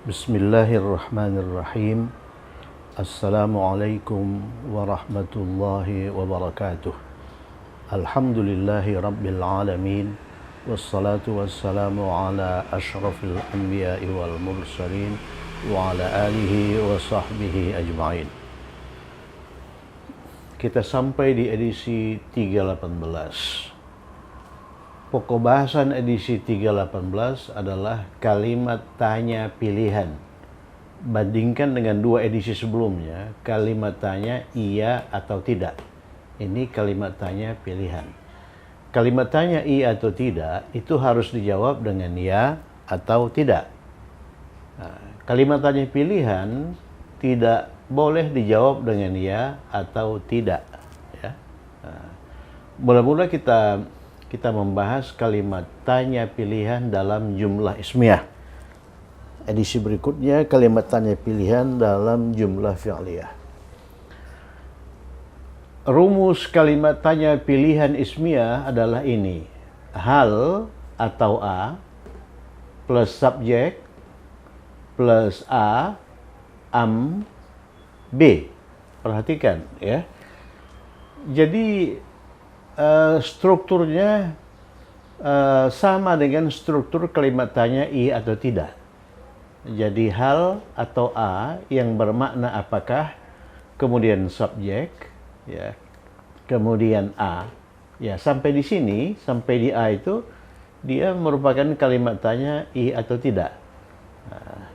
Bismillahirrahmanirrahim. Assalamualaikum warahmatullahi wabarakatuh. Alhamdulillahi rabbil alamin. Wassalatu wassalamu ala ashrafil anbiya'i wal mursalin wa ala alihi wa sahbihi ajma'in. Kita sampai di edisi 318. Pokok bahasan edisi 318 adalah kalimat tanya pilihan. Bandingkan dengan dua edisi sebelumnya, kalimat tanya iya atau tidak. Ini kalimat tanya pilihan. Kalimat tanya iya atau tidak itu harus dijawab dengan ya atau tidak. Kalimat tanya pilihan tidak boleh dijawab dengan ya atau tidak. Ya. Mula-mula kita membahas kalimat tanya pilihan dalam jumlah ismiyah. Edisi berikutnya kalimat tanya pilihan dalam jumlah fi'liyah. Rumus kalimat tanya pilihan ismiyah adalah ini. Hal atau a plus subjek plus a am b. Perhatikan ya. Jadi strukturnya sama dengan struktur kalimat tanya iya atau tidak. Jadi hal atau a yang bermakna apakah, kemudian subjek, ya, kemudian a. Ya, sampai di sini, sampai di a itu dia merupakan kalimat tanya iya atau tidak.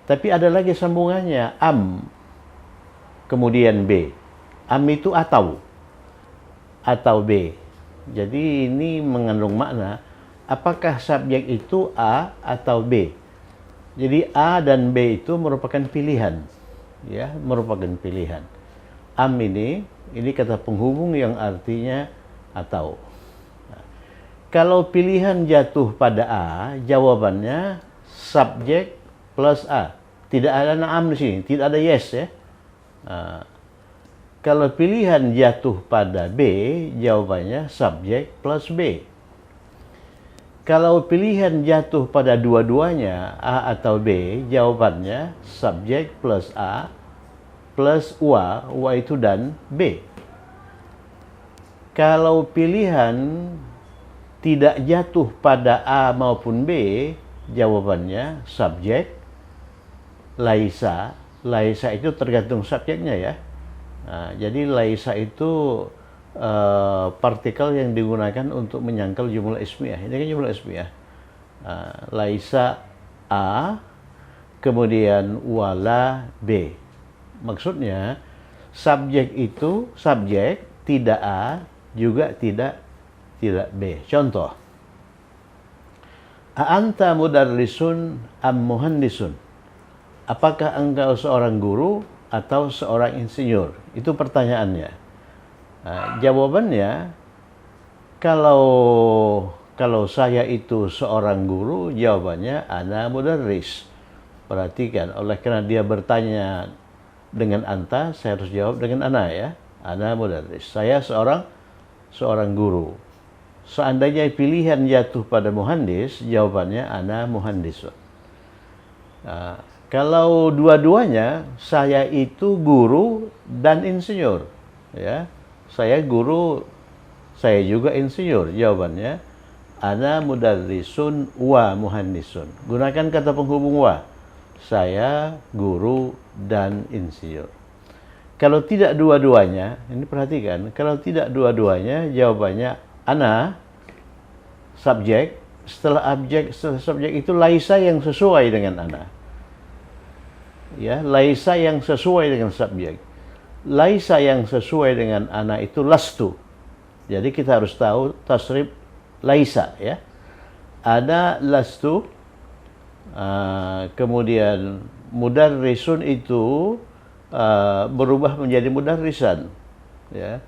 Tapi ada lagi sambungannya am, kemudian b. Am itu atau b. Jadi ini mengandung makna apakah subjek itu A atau B. Jadi A dan B itu merupakan pilihan, ya, merupakan pilihan. Am ini kata penghubung yang artinya atau. Nah, kalau pilihan jatuh pada A, jawabannya subjek plus A. Tidak ada am di sini, tidak ada yes ya. Kalau pilihan jatuh pada B, jawabannya subjek plus B. Kalau pilihan jatuh pada dua-duanya, A atau B, jawabannya subjek plus A plus wa itu dan B. Kalau pilihan tidak jatuh pada A maupun B, jawabannya subjek laisa. Laisa itu tergantung subjeknya ya. Nah, jadi laisa itu partikel yang digunakan untuk menyangkal jumlah ismiyah. Ini kan jumlah ismiyah. Laisa A, kemudian wala B. Maksudnya subjek itu subjek, tidak A, juga tidak B. Contoh. A'anta mudarrisun am muhandisun? Apakah engkau seorang guru atau seorang insinyur? Itu pertanyaannya. Jawabannya, kalau saya itu seorang guru, jawabannya ana mudarris. Perhatikan, oleh karena dia bertanya dengan anta, saya harus jawab dengan ana ya. Ana mudarris. Saya seorang guru. Seandainya pilihan jatuh pada muhandis, jawabannya ana muhandisun. Kalau dua-duanya, saya itu guru dan insinyur, ya. Saya guru, saya juga insinyur. Jawabannya, ana mudarrisun wa muhandisun. Gunakan kata penghubung wa. Saya guru dan insinyur. Kalau tidak dua-duanya, ini perhatikan, kalau tidak dua-duanya, jawabannya ana, subjek, setelah subjek itu laisa yang sesuai dengan ana. Ya, laisa yang sesuai dengan subjek. Laisa yang sesuai dengan ana itu lastu. Jadi kita harus tahu tasrif laisa ya. Ada lastu, kemudian mudarrisun itu berubah menjadi mudarrisan ya.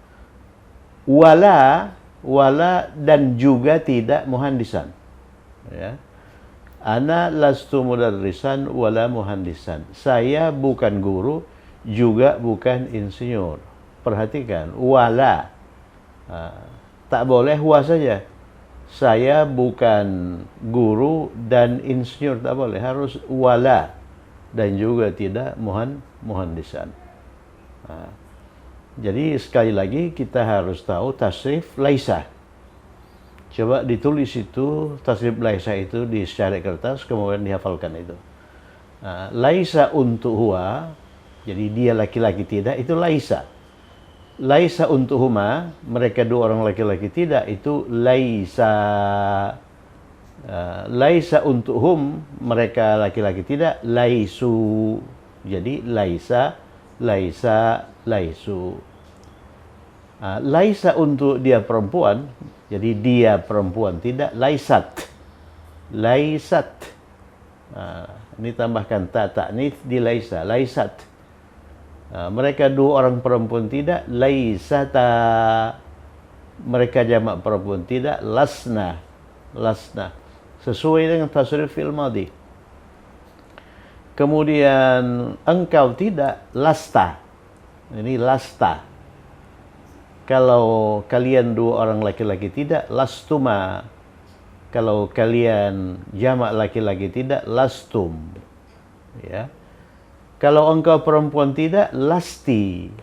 Wala dan juga tidak muhandisan ya. Ana lastu mudarrisan wala muhandisan. Saya bukan guru, juga bukan insinyur. Perhatikan, wala. Tak boleh wa saja. Saya bukan guru dan insinyur, tak boleh. Harus wala. dan juga tidak muhandisan. Jadi sekali lagi kita harus tahu tasrif laisa. Coba ditulis itu tasrif laisa itu di secari kertas, kemudian dihafalkan itu. Laisa untuk huwa, jadi dia laki-laki tidak, itu laisa. Laisa untuk huma, mereka dua orang laki-laki tidak, itu laisa. Laisa untuk hum, mereka laki-laki tidak, laisu. Jadi laisa, laisa, laisu. Laisa untuk dia perempuan, jadi dia perempuan tidak, laisat. Laisat. Ini tambahkan ta ta'nits di laisa, laisat. Mereka dua orang perempuan tidak, laisata. Mereka jamak perempuan tidak, lasna. Lasna. Sesuai dengan tasrif fi'il madhi. Kemudian engkau tidak, lasta. Ini lasta. Kalau kalian dua orang laki-laki tidak, lastuma. Kalau kalian jamak laki-laki tidak, lastum. Ya. Kalau engkau perempuan tidak, lasti.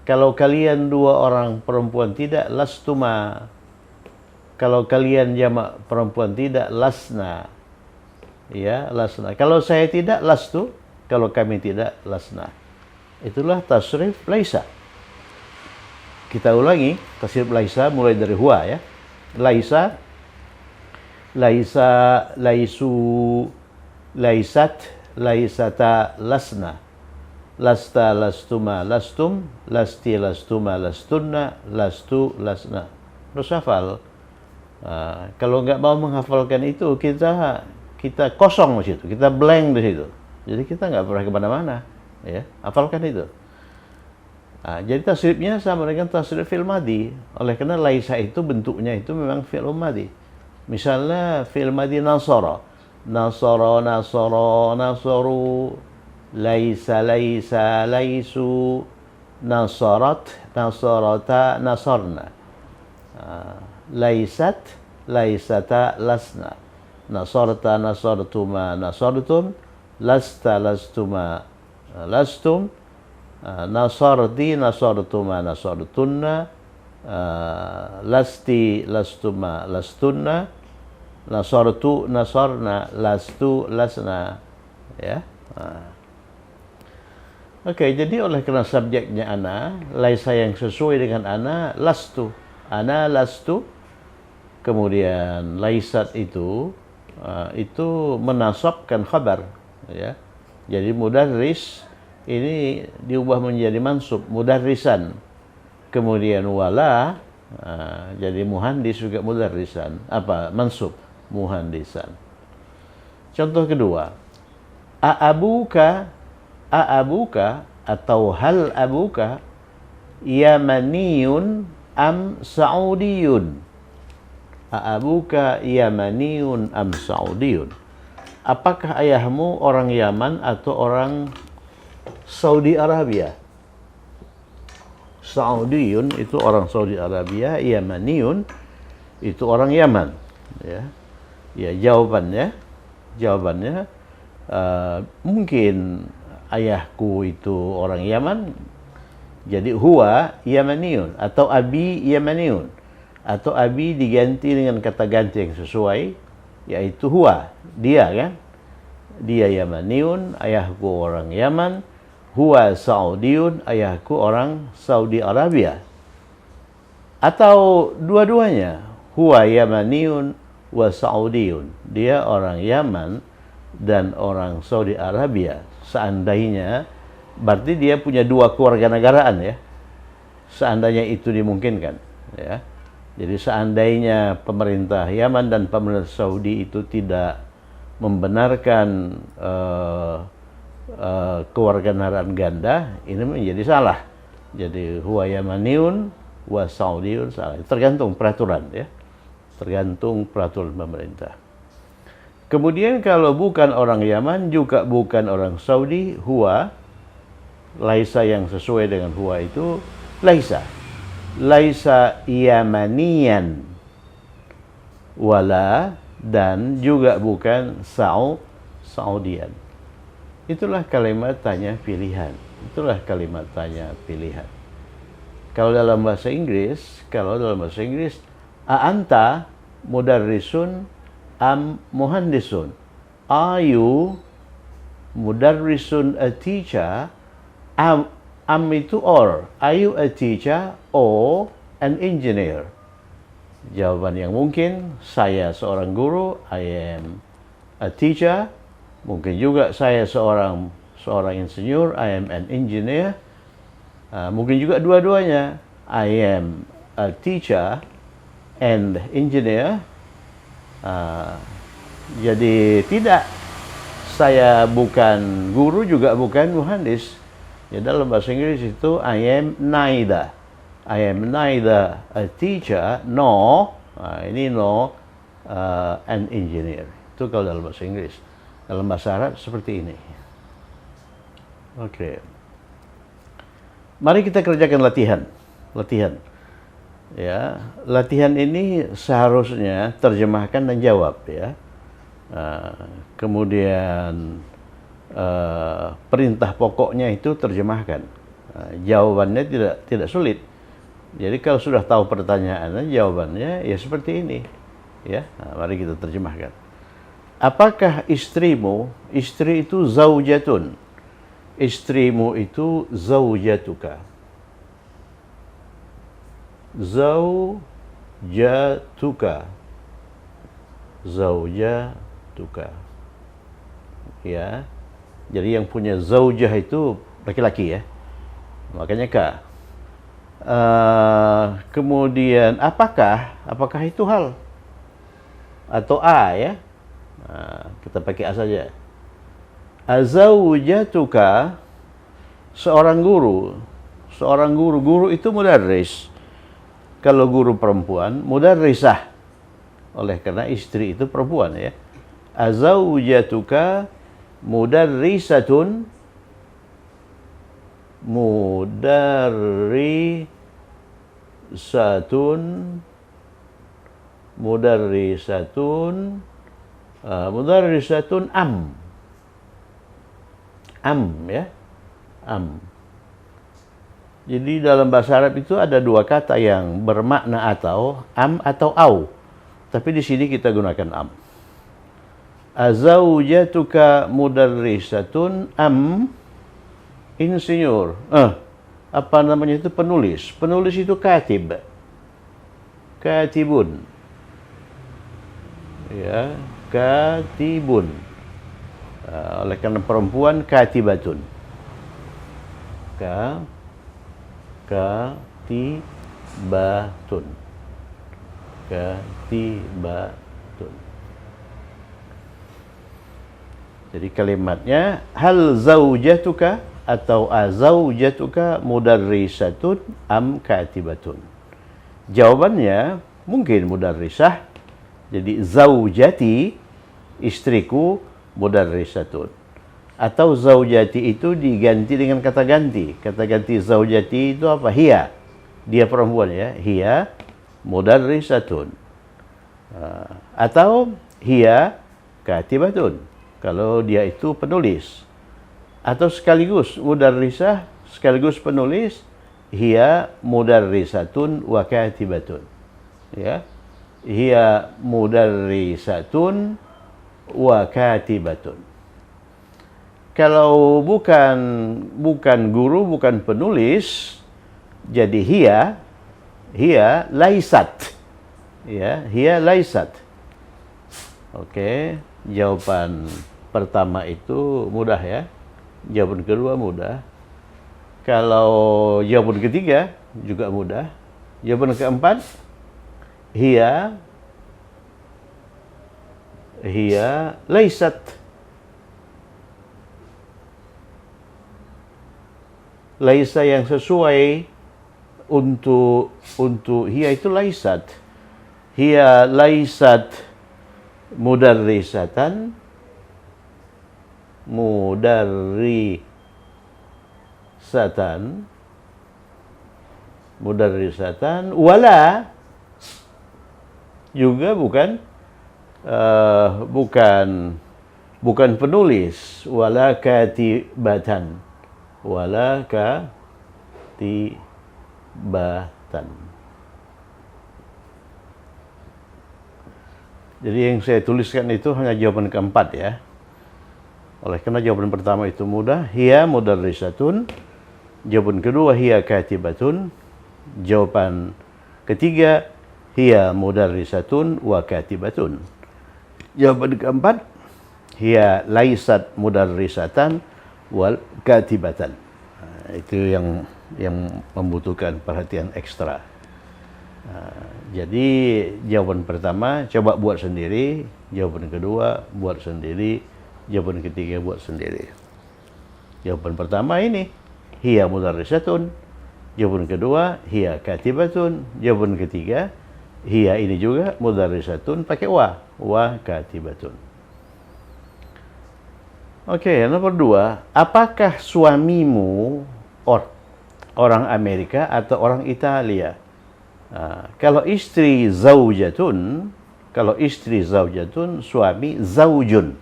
Kalau kalian dua orang perempuan tidak, lastuma. Kalau kalian jamak perempuan tidak, lasna. Ya, lasna. Kalau saya tidak, lastu. Kalau kami tidak, lasna. Itulah tasrif laisa. Kita ulangi tasrif laisa mulai dari huwa ya. Laisa, laisa, laisu, laisat, laisata, lasna. Lasta, lastuma, lastum, lasti, lastuma, lastunna, lastu, lasna. Terus hafal. Kalau nggak mau menghafalkan itu, kita kosong di situ, kita blank di situ. Jadi kita nggak pernah kemana-mana. Ya, hafalkan itu. Jadi tasrifnya sama dengan tasrif fi'il madhi. Oleh karena laisa itu bentuknya itu memang fi'il madhi. Misalnya fi'il madhi nasara. Nasara, nasara, nasaru. Laisa, laisa, laisu. Nasarat, nasarata, nasarna. Laisat, laisata, lasna. Nasarta, nasartuma, nasartum. Lasta, lastuma, lastum. Nasarti, nasartuma, nasartunna. Lasti, lastuma, lastunna. Nasartu, nasarna, lastu, lasna. Ya. Oke, jadi oleh karena subjeknya ana, laisa yang sesuai dengan ana, lastu. Ana lastu. Kemudian laisat itu menasabkan khabar, ya. Jadi mudarris ini diubah menjadi mansub, mudarrisan. Kemudian wala, jadi muhandis juga mudarrisan. Apa? Mansub, muhandisan. Contoh kedua, a'abuka atau hal abuka yamaniyun am saudiyun. A'abuka yamaniyun am saudiyun. Apakah ayahmu orang Yaman atau orang Saudi Arabia? Saudiyun itu orang Saudi Arabia, Yamaniyun itu orang Yaman. Ya, ya jawabannya mungkin ayahku itu orang Yaman, jadi huwa Yamaniyun atau abi Yamaniyun, atau abi diganti dengan kata ganti yang sesuai, yaitu huwa, dia kan, dia Yamaniyun, ayahku orang Yaman. Huwa Saudiyun, ayahku orang Saudi Arabia. Atau dua-duanya, huwa Yamaniyun wa Saudiyun, dia orang Yaman dan orang Saudi Arabia. Seandainya, berarti dia punya dua kewarganegaraan ya. Seandainya itu dimungkinkan ya. Jadi seandainya pemerintah Yaman dan pemerintah Saudi itu tidak membenarkan kewarganegaraan ganda, ini menjadi salah. Jadi huwa Yamaniyun wa Saudiyun salah. Tergantung peraturan ya. Tergantung peraturan pemerintah. Kemudian kalau bukan orang Yaman juga bukan orang Saudi, huwa laisa yang sesuai dengan huwa itu laisa. Laisa Yamaniyan wala, dan juga bukan Saudian. Itulah kalimat tanya pilihan. Itulah kalimat tanya pilihan. Kalau dalam bahasa Inggris, anta mudarrisun am muhandisun? Are you mudarrisun, a teacher? Am itu or. Are you a teacher or an engineer? Jawaban yang mungkin, saya seorang guru, I am a teacher. Mungkin juga saya seorang insinyur, I am an engineer. Mungkin juga dua-duanya, I am a teacher and engineer. Jadi tidak, saya bukan guru juga bukan muhandis. Ya, dalam bahasa Inggris itu I am neither a teacher nor an engineer. Itu kalau dalam bahasa Inggris. Dalam bahasa Arab seperti ini. Oke. Mari kita kerjakan latihan. Ya, latihan ini seharusnya terjemahkan dan jawab ya. Kemudian perintah pokoknya itu terjemahkan. Jawabannya tidak sulit. Jadi kalau sudah tahu pertanyaannya, jawabannya ya seperti ini. Ya, mari kita terjemahkan. Apakah istrimu? Istri itu zaujatun. Istrimu itu zaujatuka. Zaujatuka. Ya. Jadi yang punya zaujah itu laki-laki ya. Makanya ka. Kemudian apakah itu hal atau a ya? Kita pakai a saja. Azaujatuka, seorang guru. Guru itu mudarris. Kalau guru perempuan, mudarrisah. Oleh karena istri itu perempuan ya. Azaujatuka mudarrisatun. Mudarrisatun am ya, am. Jadi dalam bahasa Arab itu ada dua kata yang bermakna atau am atau au. Tapi di sini kita gunakan am. Azaujatuka mudarrisatun am insinyur. Apa namanya itu penulis. Penulis itu katib. Katibun. Ya, katibun. Oleh karena perempuan katibatun. Katibatun. Jadi kalimatnya hal zaujatuka atau azaujatuka mudarrisatun am katibatun. Jawabannya mungkin mudarrisah. Jadi zaujati, istriku, mudarrisatun. Atau zaujati itu diganti dengan kata ganti. Kata ganti zaujati itu apa? Hiya. Dia perempuan ya. Hiya mudarrisatun. Atau hiya katibatun. Kalau dia itu penulis. Atau sekaligus mudarrisah sekaligus penulis. Hiya mudarrisatun wa katibatun. Ya. Hiya mudarrisatun wa katibatun. Kalau bukan guru, bukan penulis, jadi hiya laisat. Ya, hiya laisat. Oke, jawaban pertama itu mudah ya. Jawaban kedua mudah. Kalau jawaban ketiga juga mudah. Jawaban keempat, hiya laisat. Laisa yang sesuai untuk hiya itu laisat. Hiya laisat mudarrisatan wala juga bukan bukan penulis, wala katibatan, wala katibatan. Jadi yang saya tuliskan itu hanya jawaban keempat ya. Oleh karena jawaban pertama itu mudah, hiya mudarrisatun. Jawaban kedua, hiya katibatun. Jawaban ketiga, hiya mudarrisatun wa katibatun. Jawaban keempat, hiya laisat mudarrisatan wal katibatan. Itu yang membutuhkan perhatian ekstra. Jadi jawaban pertama coba buat sendiri, jawaban kedua buat sendiri, jawaban ketiga buat sendiri. Jawaban pertama ini, hiya mudarrisatun. Jawaban kedua, hiya katibatun. Jawaban ketiga, hiya ini juga mudarrisatun pakai wa katibatun. Oke, nomor 2, apakah suamimu orang Amerika atau orang Italia? Kalau istri zaujatun, suami zaujun.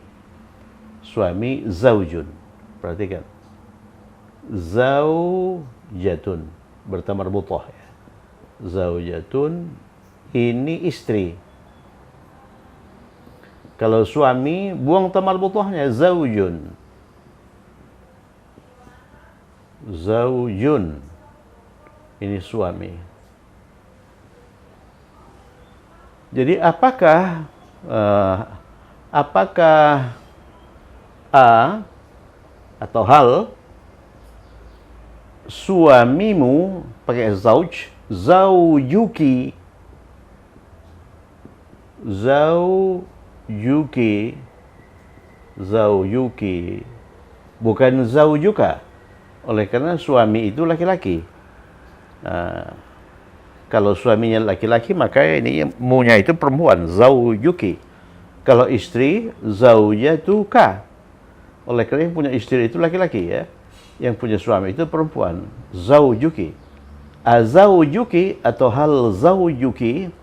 Suami zaujun. Perhatikan. Zaujatun bertamar butoh ya. Zaujatun ini istri. Kalau suami buang tamar butohnya zaujun. Zaujun. Ini suami. Jadi apakah A atau hal suamimu pakai zauj, zaujuki, bukan zaujuka. Oleh karena suami itu laki-laki. Kalau suaminya laki-laki, maka ini munya itu perempuan, zaujuki. Kalau istri, zaujatuka. Oleh karena yang punya istri itu laki-laki ya. Yang punya suami itu perempuan, zaujuki. Azaujuki atau hal zaujuki,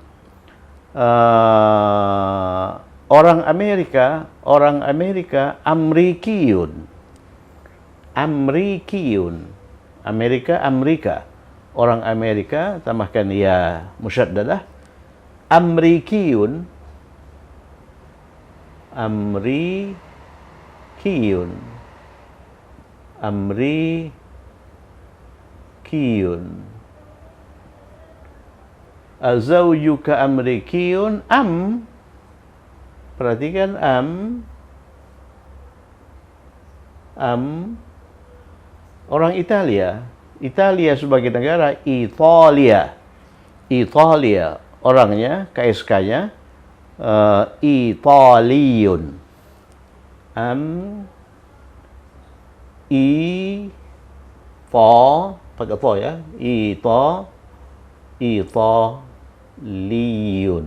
orang Amerika Amrikiyun. Amerika. Orang Amerika, tambahkan ya musyaddadah, Amrikiyun. Azaujuka Amrikiyun perhatikan orang Italia sebagai negara, Italia orangnya, KSK-nya Italiyun. Pakai to ya, Italiyun.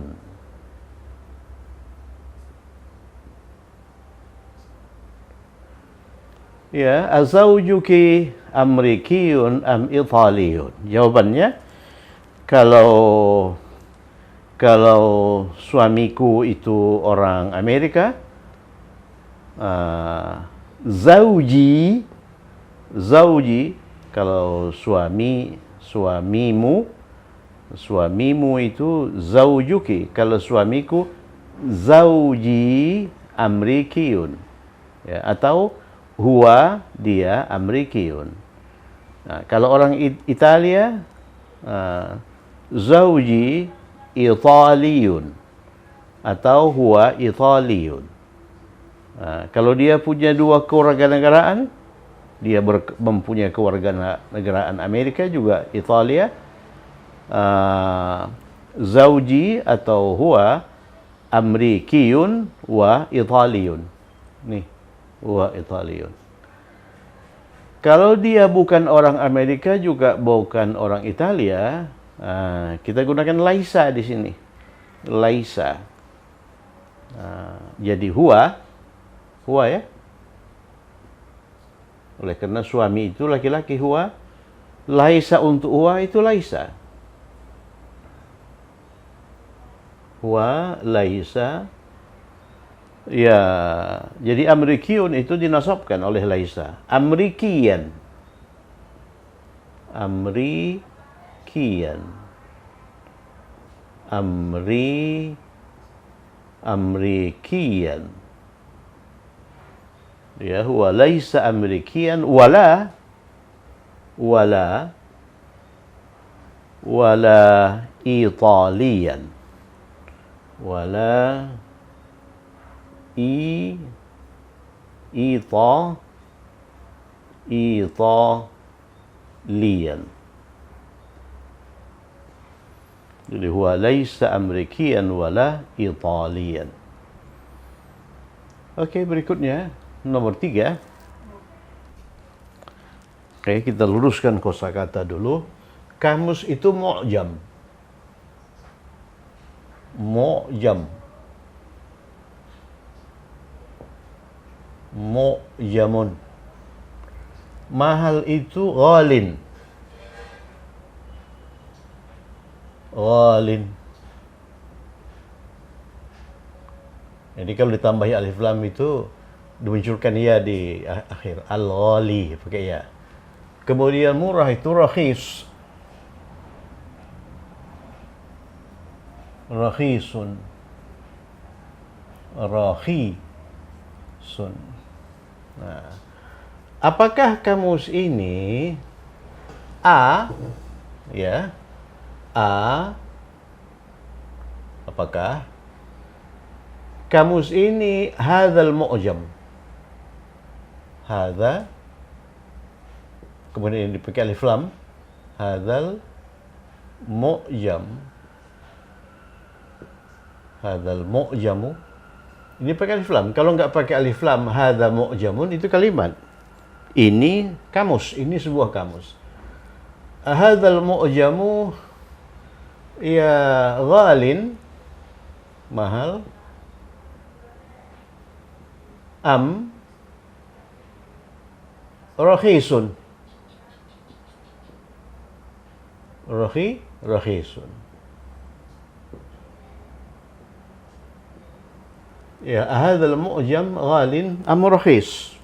Ya, azaujuki Amrikiyun am Italiyun. Jawabannya, kalau suamiku itu orang Amerika, zauji. Kalau suamimu itu zaujuki. Kalau suamiku zauji Amrikiyun. Ya, atau huwa, dia Amrikiyun. Nah, kalau orang Italia, zauji Italiyun atau huwa Italiyun. Nah, kalau dia punya dua kewarganegaraan, dia mempunyai kewarganegaraan Amerika juga Italia, zauji atau huwa Amrikiyun wa Italiyun. Nih, wa Italiyun. Kalau dia bukan orang Amerika juga bukan orang Italia, kita gunakan laisa di sini. Laisa. Jadi huwa ya. Oleh karena suami itu laki-laki, huwa. Laisa untuk huwa itu laisa. Huwa laisa Ya, jadi Amrikiyun itu dinasabkan oleh laisa. Amrikiyan. Amrikiyan. Amrikiyan. Ya, huwa laisa Amrikiyan wala Italian. Wala Italian. Jadi huwa laisa Amrikian wala Italian. Oke, berikutnya nomor 3. Oke, kita luruskan kosakata dulu. Kamus itu mu'jam. Mu'jamun. Mahal itu ghalin. Jadi kalau ditambahi alif lam itu dimunculkan ya di akhir. Al-ghali pakai ya. Kemudian murah itu rakhis. Rakhisun. Nah, apakah kamus ini ya? Apakah kamus ini hadzal mu'jam? Hadza kemudian dipakai alif lam. Hadzal mu'jamu. Ini pakai alif lam. Kalau nggak pakai alif lam, hadza mu'jamun, itu kalimat. Ini kamus, ini sebuah kamus. Hadzal mu'jamu ya ghalin, mahal. Rakhisun. Rakhisun. Ya, hadzal mu'jam ghalin rakhis.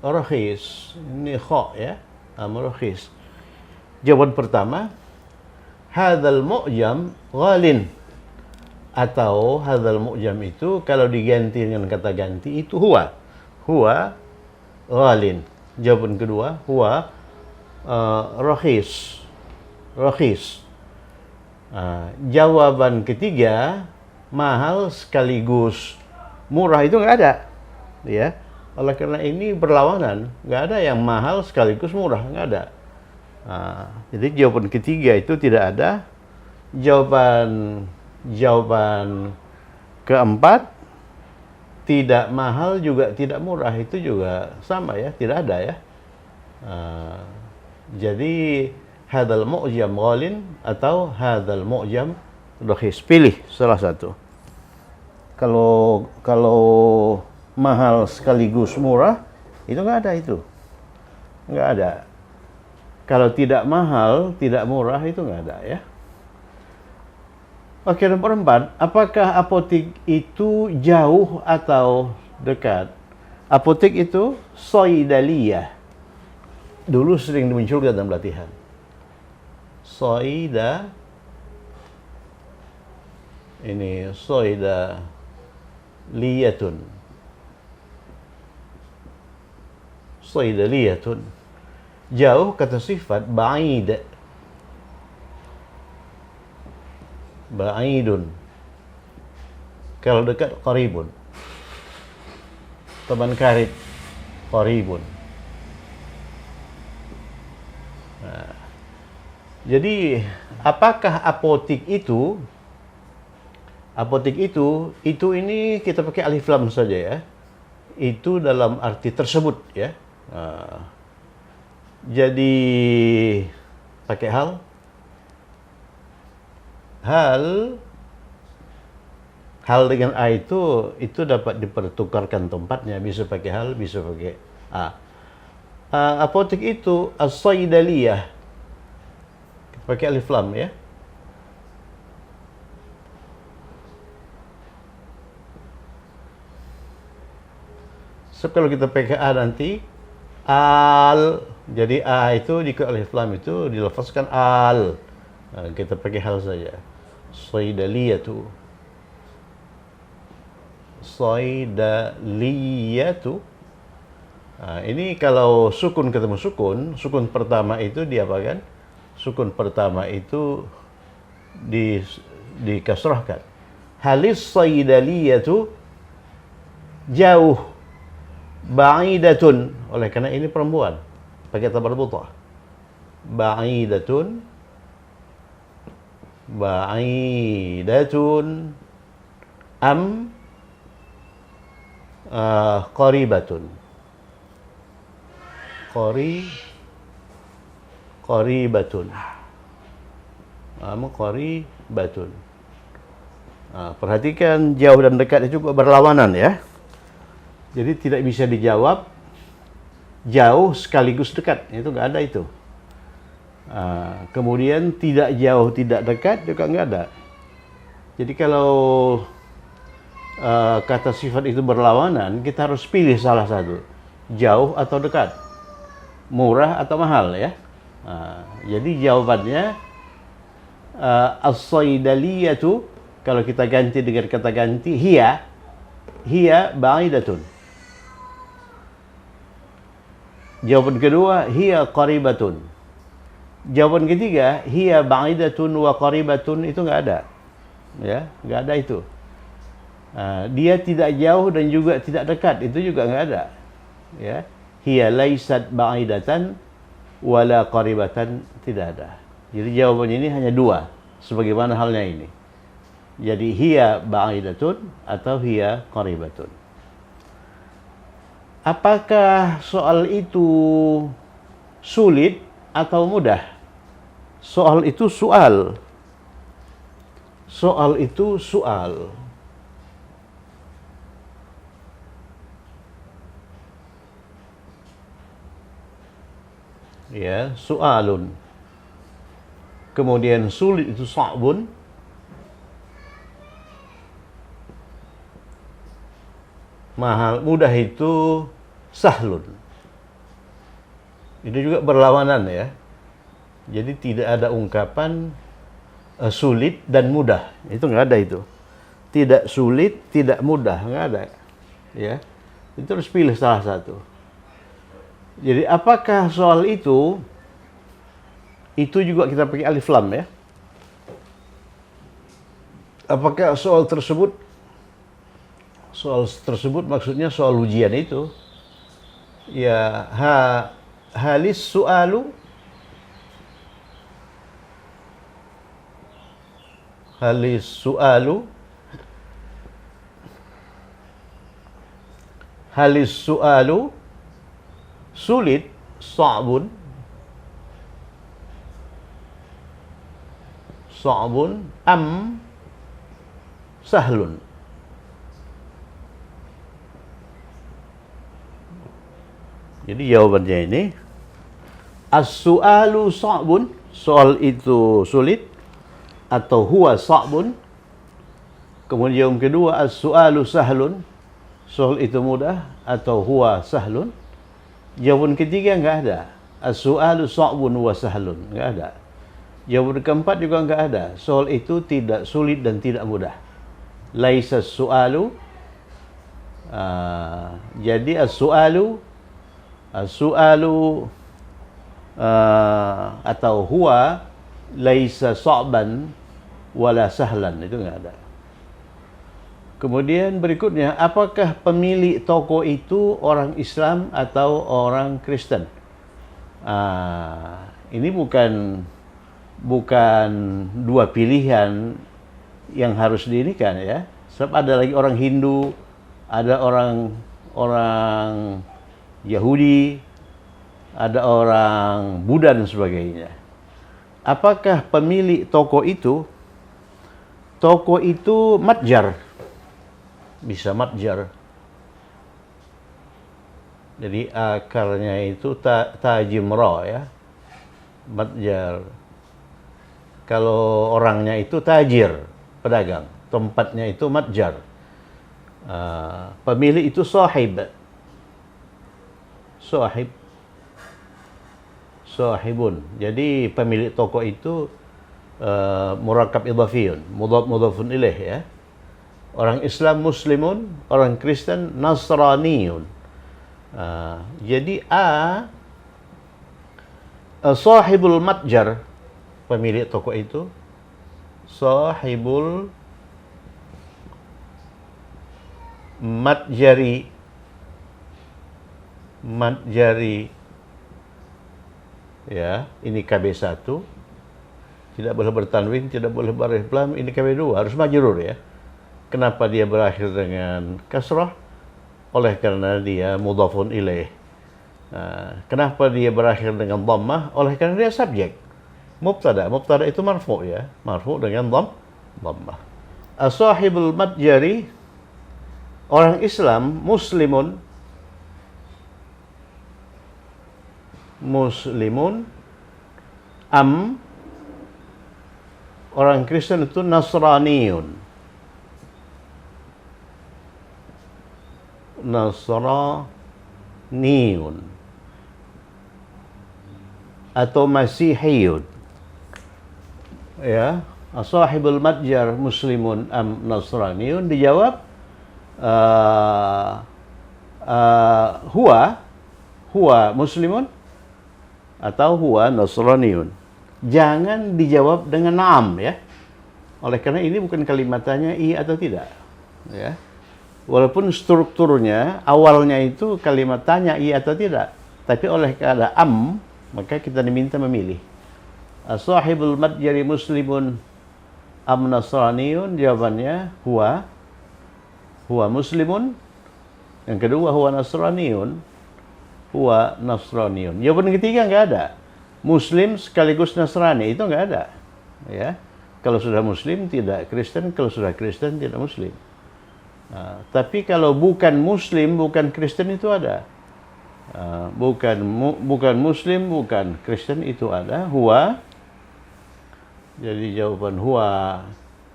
Rakhis. Ini kha ya. Rakhis. Jawaban pertama, hadzal mu'jam ghalin. Atau hadzal mu'jam itu kalau diganti dengan kata ganti itu huwa ghalin. Jawaban kedua, huwa rakhis. Jawaban ketiga, mahal sekaligus murah, itu nggak ada, ya. Oleh karena ini berlawanan, nggak ada yang mahal sekaligus murah, nggak ada. Jadi jawaban ketiga itu tidak ada. Jawaban keempat, tidak mahal juga tidak murah, itu juga sama ya, tidak ada ya. Jadi hadzal mu'jam ghalin atau hadzal mu'jam rakhis, pilih salah satu. Kalau mahal sekaligus murah, itu nggak ada, itu nggak ada. Kalau tidak mahal tidak murah, itu nggak ada ya. Oke, nomor 4. Apakah apotik itu jauh atau dekat? Apotik itu soidaliyah. Dulu sering dimunculkan dalam latihan. Soidaliyatun. Jauh kata sifat ba'idun. Kalau dekat qaribun. Teman karib qaribun. Jadi apakah apotik itu ini kita pakai alif lam saja ya. Itu dalam arti tersebut ya. Jadi pakai hal dengan a itu dapat dipertukarkan tempatnya, bisa pakai hal, bisa pakai a. Apotik itu as-saidaliyah, pakai alif lam ya. Sebab kalau kita pakai a nanti al, jadi a itu di alif lam itu dilafazkan al. Nah, kita pakai hal saja. Saidaliyatu. Saidaliyatu. Nah, ini kalau sukun ketemu sukun, sukun pertama itu diapakan? Sukun pertama itu dikasrahkan. Halis saidaliyatu jauh, ba'idatun, oleh karena ini perempuan pakai tabarbutah. Ba'idatun, ba'idatun, am qaribatun, qaribatun, am qaribatun. Perhatikan jauh dan dekat itu juga berlawanan ya. Jadi tidak bisa dijawab jauh sekaligus dekat, itu nggak ada itu. Kemudian tidak jauh tidak dekat juga nggak ada. Jadi kalau kata sifat itu berlawanan, kita harus pilih salah satu, jauh atau dekat, murah atau mahal ya. Jadi jawabannya as-saidaliyatu, kalau kita ganti dengan kata ganti hiya ba'idatun. Jawaban kedua, hiya qaribatun. Jawaban ketiga, hiya ba'idatun wa qaribatun, itu nggak ada. Ya, nggak ada itu. Dia tidak jauh dan juga tidak dekat, itu juga nggak ada. Ya, hiya laysat ba'idatan wala qaribatan, tidak ada. Jadi jawabannya ini hanya dua, sebagaimana halnya ini. Jadi hiya ba'idatun atau hiya qaribatun. Apakah soal itu sulit atau mudah? Soal itu soal. Soal itu soal. Ya, soalun. Kemudian sulit itu sa'bun. Mudah itu sahlun. Itu juga berlawanan ya. Jadi tidak ada ungkapan sulit dan mudah. Itu nggak ada itu. Tidak sulit, tidak mudah, nggak ada. Ya, itu harus pilih salah satu. Jadi apakah soal itu juga kita pakai alif lam ya? Apakah soal tersebut maksudnya soal ujian itu ya, halis su'alu sulit, sa'bun am sahlun. Jadi jawabannya ini as-su'alu sa'bun, soal itu sulit, atau huwa sa'bun. Kemudian yang kedua as-su'alu sahlun, soal itu mudah, atau huwa sahlun. Jawaban ketiga nggak ada, as-su'alu sa'bun wa sahlun, nggak ada. Jawaban keempat juga nggak ada, soal itu tidak sulit dan tidak mudah. Laisa su'alu. Jadi as-su'alu atau huwa laisa sa'ban wala sahlan, itu nggak ada. Kemudian berikutnya, apakah pemilik toko itu orang Islam atau orang Kristen? Ini bukan dua pilihan yang harus diinikan ya. Sebab ada lagi orang Hindu, ada orang Yahudi, ada orang Buddha dan sebagainya. Apakah pemilik toko itu matjar? Bisa matjar. Jadi akarnya itu tajim ra ya. Matjar. Kalau orangnya itu tajir, pedagang. Tempatnya itu matjar. Pemilik itu sahib. sahib. Sahibun. Jadi pemilik toko itu murakkab idhafiyun, mudhafun ilaih ya. Orang Islam muslimun, orang Kristen nasraniyun. Jadi sahibul matjar, pemilik toko itu, sahibul matjari, ya, ini KB1, tidak boleh bertanwin, tidak boleh beralif lam, ini KB2, harus majrur ya. Kenapa dia berakhir dengan kasrah? Oleh karena dia mudhafun ilaih. Kenapa dia berakhir dengan dhammah? Oleh karena dia subjek. Mubtada itu marfu ya, marfu dengan dhammah. Sahibul matjari, orang Islam muslimun, orang Kristen itu nasraniyun. Atau masihiyun. Ya, sahibul matjar muslimun am nasraniyun, dijawab huwa muslimun atau huwa nasraniyun. Jangan dijawab dengan na'am ya. Oleh karena ini bukan kalimat tanya iya atau tidak. Ya. Walaupun strukturnya awalnya itu kalimat tanya iya atau tidak, tapi oleh karena maka kita diminta memilih. Sahibul matjari muslimun am nasraniyun, jawabannya huwa muslimun. Yang kedua huwa nasraniyun. Jawaban ketiga nggak ada. Muslim sekaligus Nasrani, itu nggak ada. Ya, kalau sudah Muslim tidak Kristen, kalau sudah Kristen tidak Muslim. Tapi kalau bukan Muslim, bukan Kristen itu ada. Bukan Muslim, bukan Kristen itu ada. Huwa. Jadi jawaban huwa,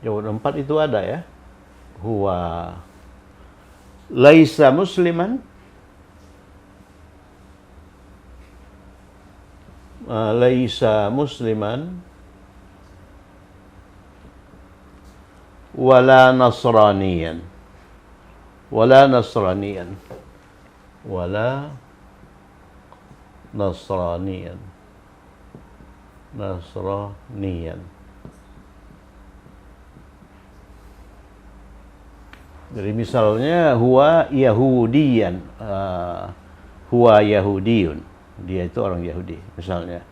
jawaban 4 itu ada ya. Huwa laisa musliman. Laisa musliman wala nasraniyan. Jadi misalnya huwa yahudiyan, huwa yahudiyun, dia itu orang Yahudi misalnya.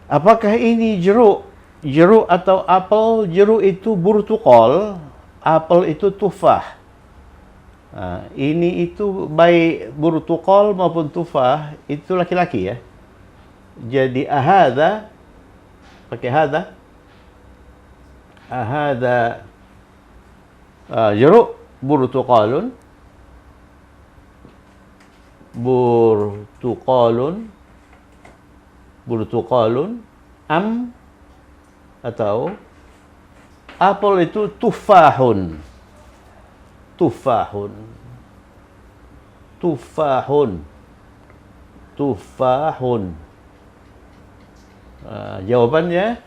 Apakah ini jeruk atau apel? Jeruk itu burtukol, apel itu tufah. Ini itu baik burtukol maupun tufah itu laki-laki ya. Jadi ahada, pakai hada. Ahada jeruk burtukolun am, atau apel itu tufahun. Jawabannya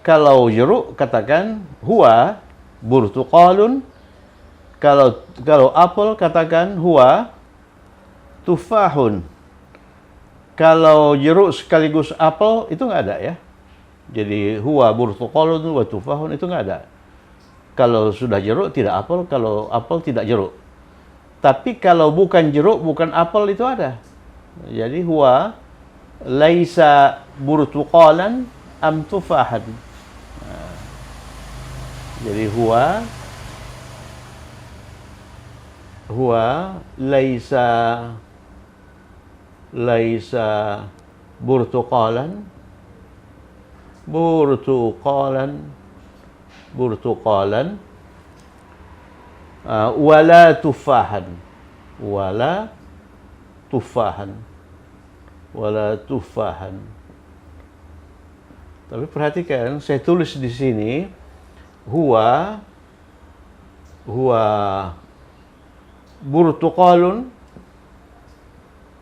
kalau jeruk katakan huwa burtuqalun, kalau apel katakan huwa tufahun. Kalau jeruk sekaligus apel itu nggak ada ya. Jadi huwa burtuqalun wa tufahun itu nggak ada. Kalau sudah jeruk tidak apel, kalau apel tidak jeruk. Tapi kalau bukan jeruk, bukan apel itu ada. Jadi huwa laisa burtuqalan am tufahan. Jadi huwa laisa burtuqalan wala tufahan. Tapi perhatikan, saya tulis di sini huwa burtuqalun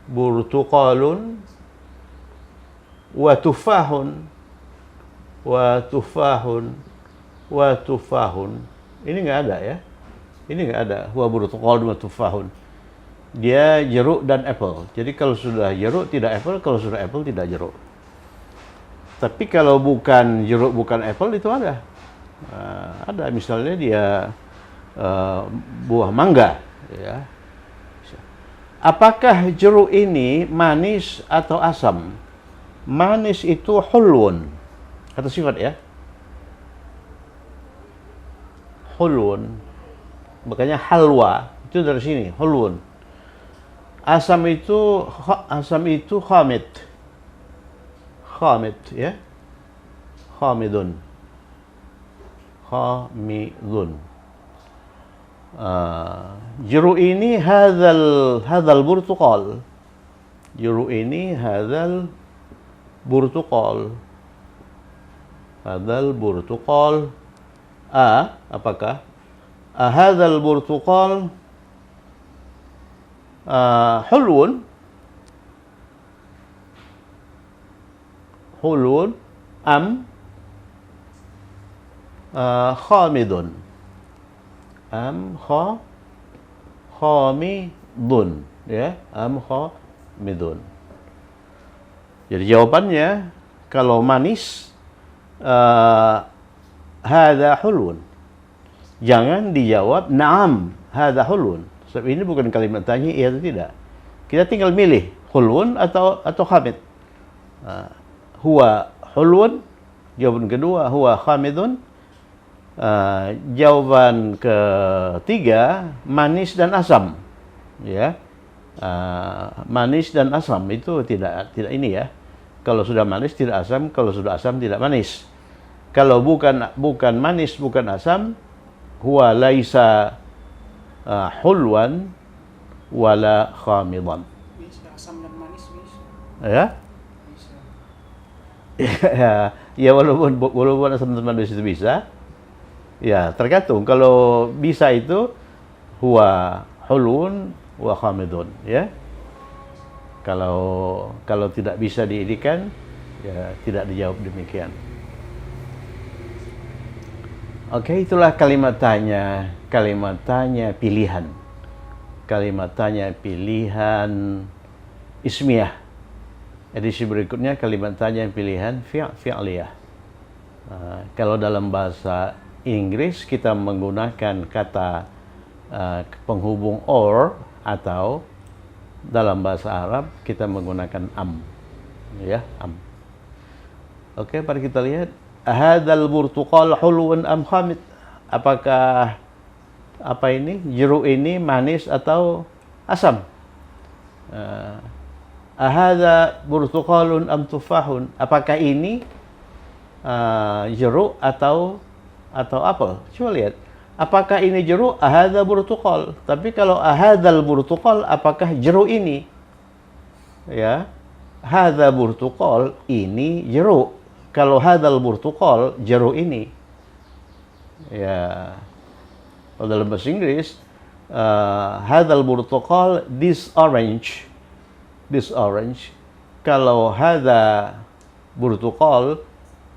burtuqalun wa tufahun wa tufahun wa tufahun. Ini nggak ada ya. Ini nggak ada. Wa burtuqalun wa tufahun. Dia jeruk dan apple. Jadi kalau sudah jeruk tidak apple, kalau sudah apple tidak jeruk. Tapi kalau bukan jeruk bukan apple itu ada. Ada misalnya dia buah mangga ya. Apakah jeruk ini manis atau asam? Manis itu hulwun. Kata sifat ya. Hulwun. Makanya halwa itu dari sini, hulwun. Asam itu khamid. Khamid ya. Khamidun. Khamidun. Jeruk ini hadzal burtuqal. Jeruk ini hadzal burtuqal. Hadzal burtuqal. Apakah? Hadzal burtuqal hulwun. Hulwun am khamidun. Am khamidun ya, am khamidun. Jadi jawabannya kalau manis hadza hulwun. Jangan dijawab na'am hadza hulwun. Sebab ini bukan kalimat tanya iya atau tidak. Kita tinggal milih hulwun atau khamid. Huwa hulwun. Jawaban kedua huwa khamidun. Jawaban ketiga manis dan asam. Ya. Manis dan asam itu tidak ini ya. Kalau sudah manis tidak asam, kalau sudah asam tidak manis. Kalau bukan manis, bukan asam, huwa laisa hulwan wala khamidan. Bisa asam dan manis bisa. Ya? Bisa. Ya walaupun asam dan manis itu bisa. Ya, tergantung. Kalau bisa itu huwa hulun wa khamidun, ya. Kalau tidak bisa diidikan, ya tidak dijawab demikian. Oke, itulah kalimat tanya pilihan. Kalimat tanya pilihan ismiyah. Edisi berikutnya kalimat tanya pilihan fi'liyah. Kalau dalam bahasa Inggris kita menggunakan kata penghubung or, atau dalam bahasa Arab kita menggunakan am. Ya, am. Oke, mari kita lihat. Hadzal burtuqal hulwun am khamid? Apakah jeruk ini manis atau asam? Hadza burtuqalun am tufahun? Apakah ini jeruk atau apel? Coba lihat. Apakah ini jeruk? Hadza burtuqal. Tapi kalau hadzal burtuqal, apakah jeruk ini? Ya. Hadza burtuqal, ini jeruk. Kalau hadzal burtuqal, jeruk ini. Ya. Kalau dalam bahasa Inggris, hadzal burtuqal, this orange. This orange. Kalau hadza burtuqal,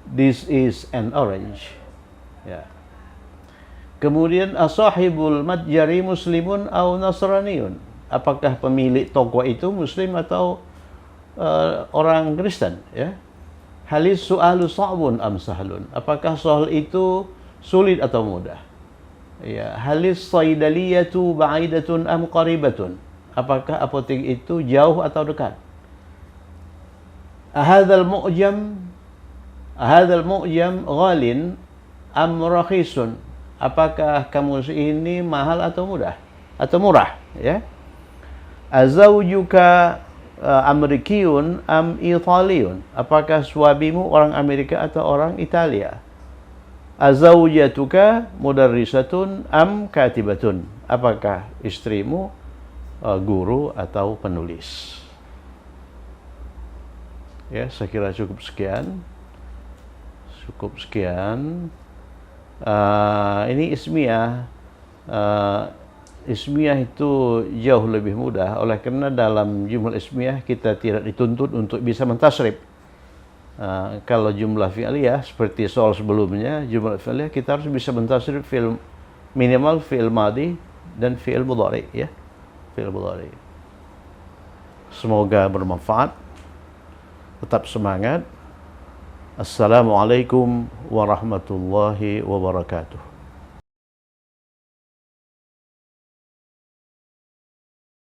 this is an orange. Ya. Kemudian asahibul matjari muslimun au nasraniyun? Apakah pemilik toko itu muslim atau orang Kristen, ya? Halis su'alu sa'bun am sahlun? Apakah soal itu sulit atau mudah? Ya, halis saidaliyatu ba'idatun am qaribatun? Apakah apotek itu jauh atau dekat? Ahadzal mu'jam ghalin am rakhisun? Apakah kamus ini mahal atau mudah? Atau murah, ya? Azawjuka Amerikiyun am Italiyun? Apakah suamimu orang Amerika atau orang Italia? Azawjatuka mudarrisatun am katibatun? Apakah istrimu guru atau penulis? Ya, saya kira cukup sekian. Ini ismiyah. ismiyah itu jauh lebih mudah, oleh karena dalam jumlah ismiyah kita tidak dituntut untuk bisa mentasrif. Kalau jumlah fi'liyah seperti soal sebelumnya, jumlah fi'liyah kita harus bisa mentasrif minimal fi'il madhi dan fi'il mudhari, ya. Fi'il mudhari. Semoga bermanfaat. Tetap semangat. Assalamualaikum warahmatullahi wabarakatuh.